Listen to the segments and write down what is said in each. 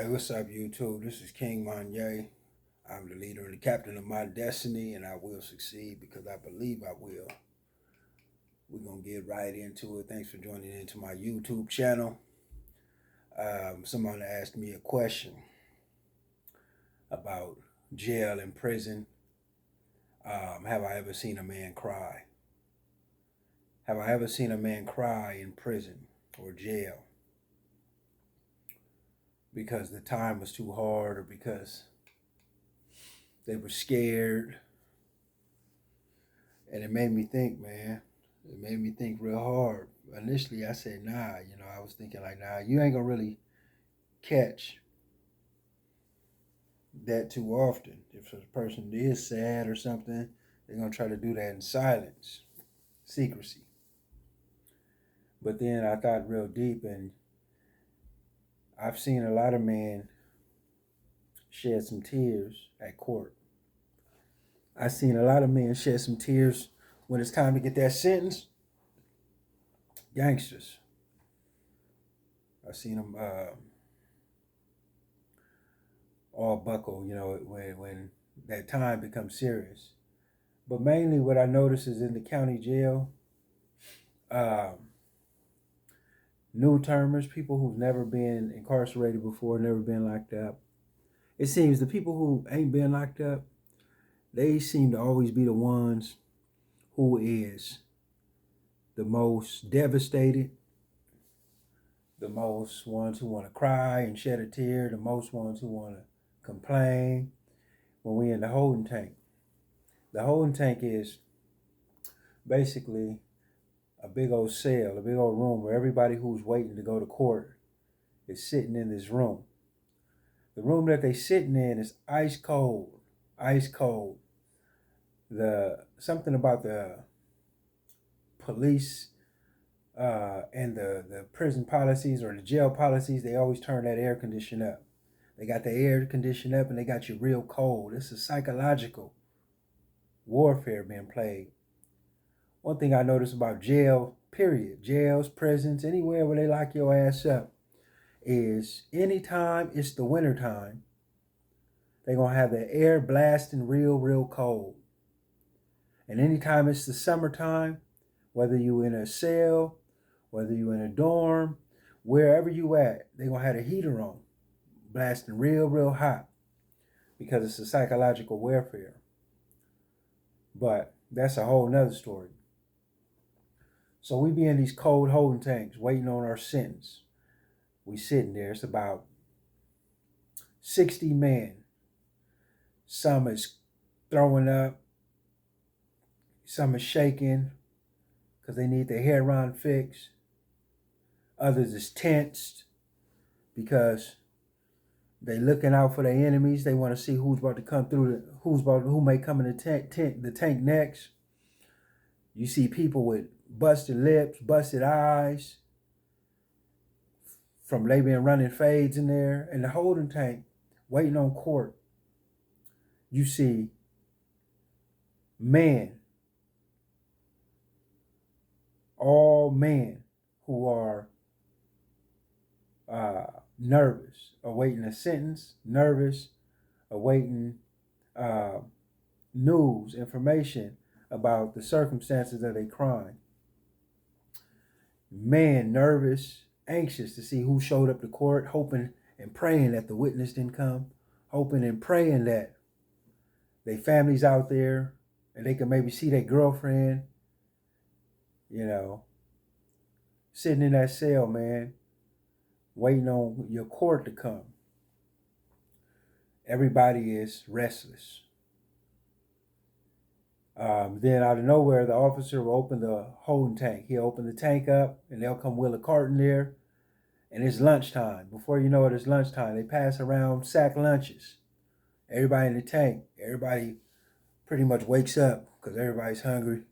Hey, what's up, YouTube? This is King Monyay. I'm the leader and the captain of my destiny, and I will succeed because I believe I will. We're going to get right into it. Thanks for joining into my YouTube channel. Someone asked me a question about jail and prison. Have I ever seen a man cry? Have I ever seen a man cry in prison or jail? Because the time was too hard or because they were scared. And it made me think, man. It made me think real hard. Initially, I said, nah. I was thinking like, nah, you ain't gonna really catch that too often. If a person is sad or something, they're gonna try to do that in silence, secrecy. But then I thought real deep, and I've seen a lot of men shed some tears at court. I've seen a lot of men shed some tears when it's time to get that sentence. Gangsters. I've seen them all buckle, when that time becomes serious. But mainly what I notice is in the county jail, new termers, people who've never been incarcerated before, never been locked up. It seems the people who ain't been locked up, they seem to always be the ones who is the most devastated, the most ones who want to cry and shed a tear, the most ones who want to complain when we in the holding tank. The holding tank is basically a big old cell, a big old room where everybody who's waiting to go to court is sitting in this room. The room that they sitting in is ice cold, ice cold. Something about the police and the prison policies or the jail policies, they always turn that air condition up. They got the air conditioned up and they got you real cold. It's a psychological warfare being played. One thing I notice about jail, period, jails, prisons, anywhere where they lock your ass up, is anytime it's the winter time, they're going to have the air blasting real cold. And anytime it's the summertime, whether you in a cell, whether you in a dorm, wherever you at, they're going to have the heater on, blasting real hot, because it's a psychological warfare. But that's a whole nother story. So we be in these cold holding tanks waiting on our sentence. We sitting there. It's about 60 men. Some is throwing up. Some is shaking because they need their hair on fixed. Others is tensed because they looking out for their enemies. They want to see who's about to come through, who may come in the tank next. You see people with busted lips, busted eyes, from they been running fades in there. In the holding tank, waiting on court, you see men, all men who are nervous, awaiting a sentence, nervous, awaiting news, information about the circumstances of a crime. Man, nervous, anxious to see who showed up to court, hoping and praying that the witness didn't come, hoping and praying that their family's out there and they can maybe see their girlfriend, sitting in that cell, man, waiting on your court to come. Everybody is restless. Then out of nowhere, the officer will open the holding tank. He'll open the tank up and they'll come wheel a carton there. And it's lunchtime. Before you know it, it's lunchtime. They pass around sack lunches. Everybody in the tank, everybody pretty much wakes up because everybody's hungry.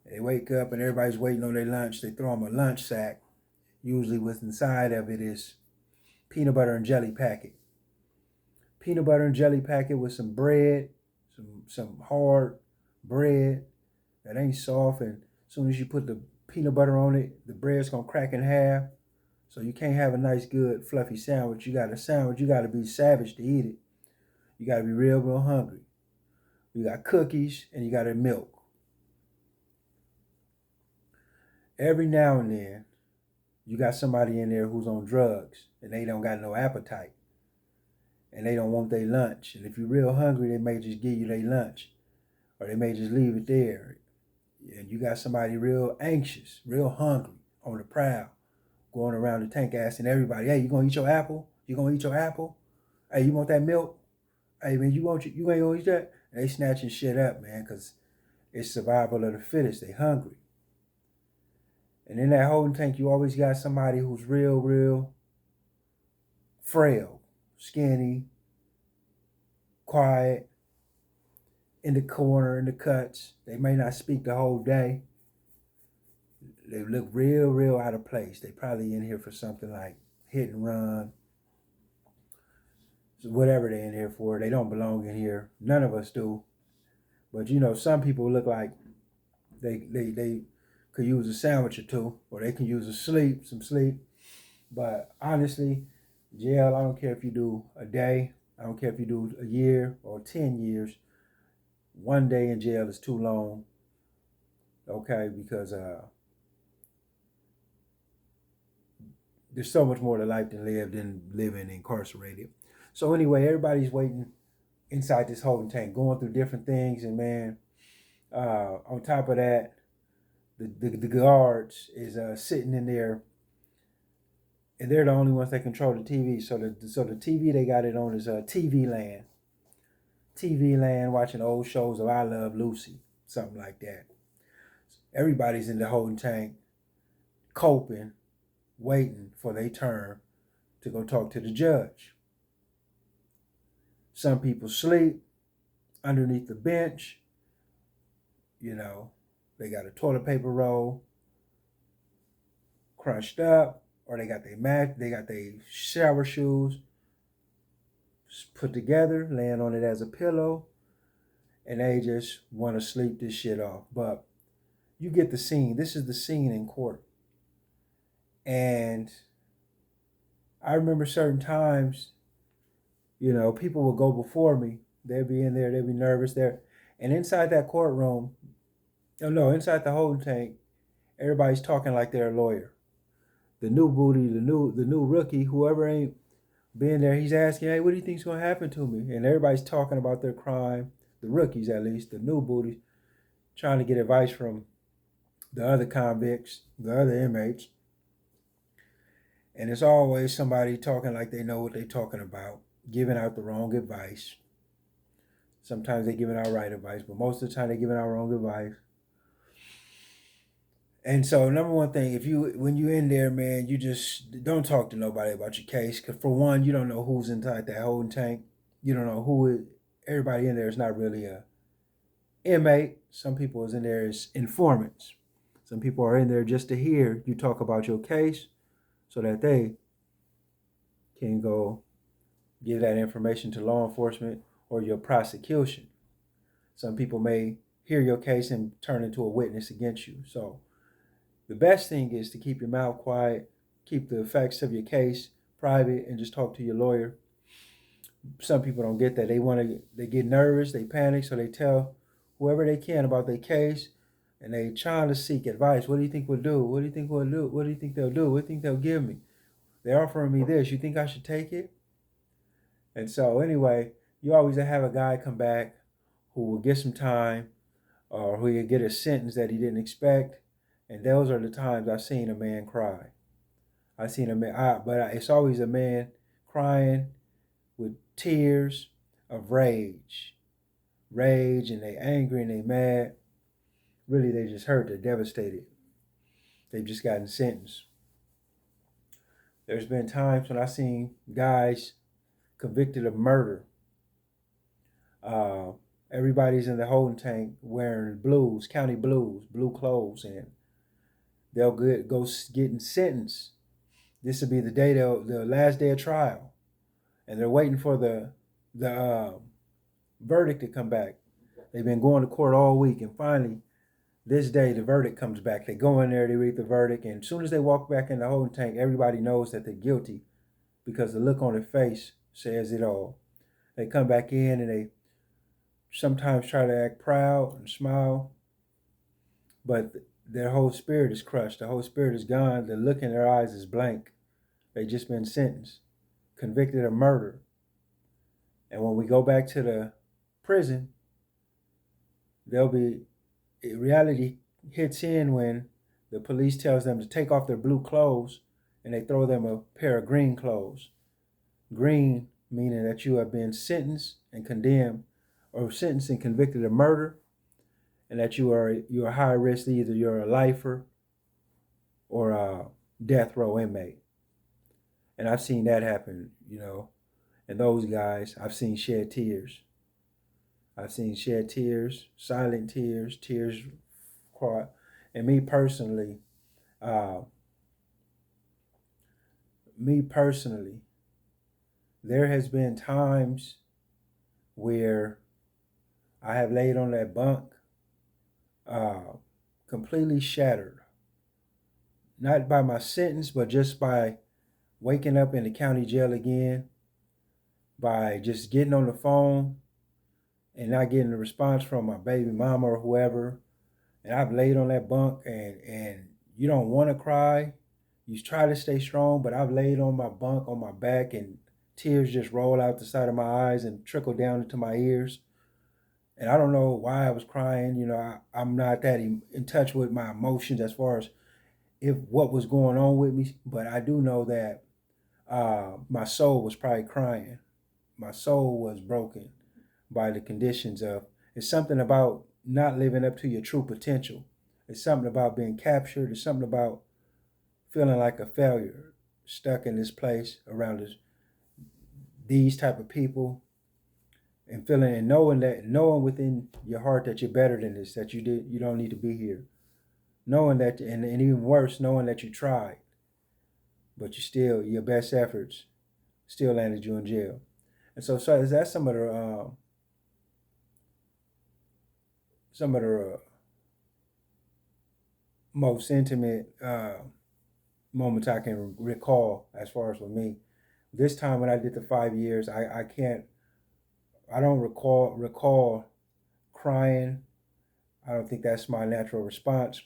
They wake up and everybody's waiting on their lunch. They throw them a lunch sack. Usually what's inside of it is peanut butter and jelly packet. Peanut butter and jelly packet with some bread, some hard bread that ain't soft. And as soon as you put the peanut butter on it, the bread's going to crack in half. So you can't have a nice, good, fluffy sandwich. You got a sandwich, you got to be savage to eat it. You got to be real, real hungry. You got cookies and you got a milk. Every now and then, you got somebody in there who's on drugs and they don't got no appetite and they don't want their lunch. And if you're real hungry, they may just give you their lunch or they may just leave it there. And you got somebody real anxious, real hungry, on the prowl, going around the tank asking everybody, hey, you gonna eat your apple? You gonna eat your apple? Hey, you want that milk? Hey, man, you ain't gonna eat that? And they snatching shit up, man, because it's survival of the fittest. They hungry. And in that holding tank, you always got somebody who's real, real frail, skinny, quiet, in the corner, in the cuts. They may not speak the whole day. They look real, real out of place. They probably in here for something like hit and run. So whatever they're in here for, they don't belong in here. None of us do. But you know, some people look like they could use a sandwich or two, or they can use some sleep. But honestly, jail, I don't care if you do a day, I don't care if you do a year or 10 years. One day in jail is too long, okay? Because there's so much more to life than living incarcerated. So anyway, everybody's waiting inside this holding tank, going through different things, and man, on top of that, the guards is sitting in there, and they're the only ones that control the TV. So the TV they got it on is TV Land. TV Land, watching old shows of I Love Lucy, something like that. Everybody's in the holding tank, coping, waiting for their turn to go talk to the judge. Some people sleep underneath the bench. You know, they got a toilet paper roll crunched up, or they got their shower shoes put together, laying on it as a pillow, and they just want to sleep this shit off. But you get the scene. This is the scene in court. And I remember certain times, you know, people would go before me. They'd be in there, they'd be nervous there. And inside that courtroom, inside the holding tank, everybody's talking like they're a lawyer. The new booty, the new rookie, whoever ain't been there, he's asking, hey, what do you think's gonna happen to me? And everybody's talking about their crime, the rookies at least, the new booties, trying to get advice from the other convicts, the other inmates. And it's always somebody talking like they know what they're talking about, giving out the wrong advice. Sometimes they're giving out right advice, but most of the time they're giving out wrong advice. And so, number one thing, when you're in there, man, you just don't talk to nobody about your case. Because for one, you don't know who's inside that holding tank. You don't know everybody in there is not really a inmate. Some people is in there as informants. Some people are in there just to hear you talk about your case so that they can go give that information to law enforcement or your prosecution. Some people may hear your case and turn into a witness against you. So the best thing is to keep your mouth quiet, keep the facts of your case private, and just talk to your lawyer. Some people don't get that. They get nervous, they panic, so they tell whoever they can about their case, and they trying to seek advice. What do you think we'll do? What do you think we'll do? What do you think they'll do? What do you think they'll give me? They're offering me this. You think I should take it? And so anyway, you always have a guy come back who will get some time, or who will get a sentence that he didn't expect. And those are the times I've seen a man cry. I've seen a man, it's always a man crying with tears of rage. Rage, and they angry and they mad. Really, they just hurt, they're devastated. They've just gotten sentenced. There's been times when I've seen guys convicted of murder. Everybody's in the holding tank wearing blues, county blues, blue clothes, and they'll go getting sentenced. This will be the last day of trial, and they're waiting for the verdict to come back. They've been going to court all week, and finally, this day, the verdict comes back. They go in there, they read the verdict, and as soon as they walk back in the holding tank, everybody knows that they're guilty because the look on their face says it all. They come back in and they sometimes try to act proud and smile, but their whole spirit is crushed. The whole spirit is gone. The look in their eyes is blank. They just been sentenced, convicted of murder. And when we go back to the prison, reality hits in when the police tells them to take off their blue clothes and they throw them a pair of green clothes. Green meaning that you have been sentenced and condemned, or sentenced and convicted of murder, and that you're high risk. Either you're a lifer or a death row inmate. And I've seen that happen, and those guys I've seen shed tears. I've seen shed tears, silent tears, tears cry. And me personally, there has been times where I have laid on that bunk, completely shattered. Not by my sentence, but just by waking up in the county jail again, by just getting on the phone and not getting a response from my baby mama or whoever. And I've laid on that bunk and you don't want to cry. You try to stay strong, but I've laid on my bunk on my back and tears just roll out the side of my eyes and trickle down into my ears. And I don't know why I was crying. I'm not that in touch with my emotions as far as what was going on with me. But I do know that my soul was probably crying. My soul was broken by the conditions of, it's something about not living up to your true potential. It's something about being captured. It's something about feeling like a failure, stuck in this place around these type of people, and feeling and knowing within your heart that you're better than this, that you don't need to be here. Knowing that, and even worse, knowing that you tried, but your best efforts still landed you in jail. And so that's some of the most intimate moments I can recall as far as with me. This time when I did the 5 years, I don't recall crying. I don't think that's my natural response.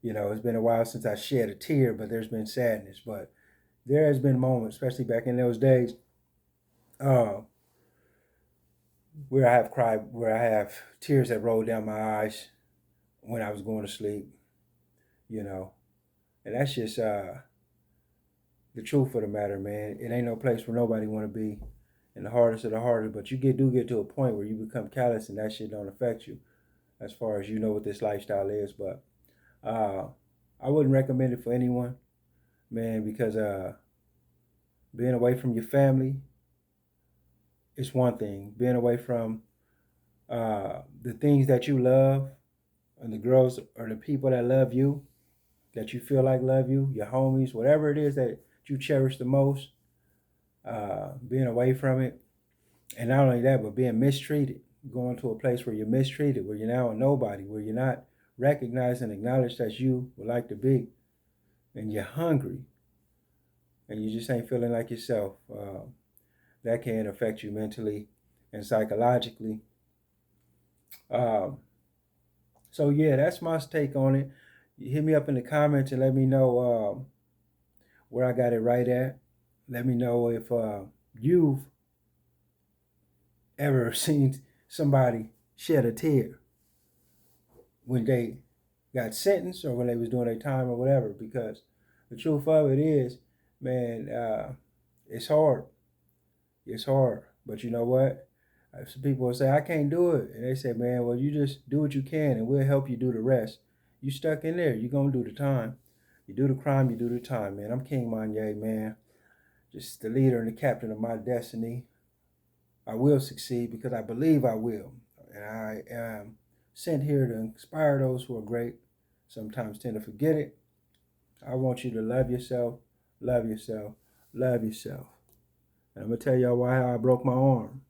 It's been a while since I shed a tear, but there's been sadness. But there has been moments, especially back in those days, where I have cried, where I have tears that rolled down my eyes when I was going to sleep, and that's just the truth of the matter, man. It ain't no place where nobody want to be, and the hardest of the hardest, but you do get to a point where you become callous and that shit don't affect you as far as what this lifestyle is. But I wouldn't recommend it for anyone, man, because being away from your family is one thing. Being away from the things that you love, and the girls or the people that love you, that you feel like love you, your homies, whatever it is that you cherish the most, being away from it. And not only that, but being mistreated, going to a place where you're mistreated, where you're now a nobody, where you're not recognized and acknowledged as you would like to be, and you're hungry, and you just ain't feeling like yourself. That can affect you mentally and psychologically. So yeah, that's my take on it. You hit me up in the comments and let me know where I got it right at. Let me know if you've ever seen somebody shed a tear when they got sentenced or when they was doing their time or whatever. Because the truth of it is, man, it's hard. It's hard. But you know what? Some people will say, I can't do it. And they say, man, well, you just do what you can and we'll help you do the rest. You stuck in there. You're going to do the time. You do the crime, you do the time, man. I'm King Monyay, man. Just the leader and the captain of my destiny. I will succeed because I believe I will. And I am sent here to inspire those who are great. Sometimes tend to forget it. I want you to love yourself, love yourself, love yourself. And I'm going to tell y'all how I broke my arm.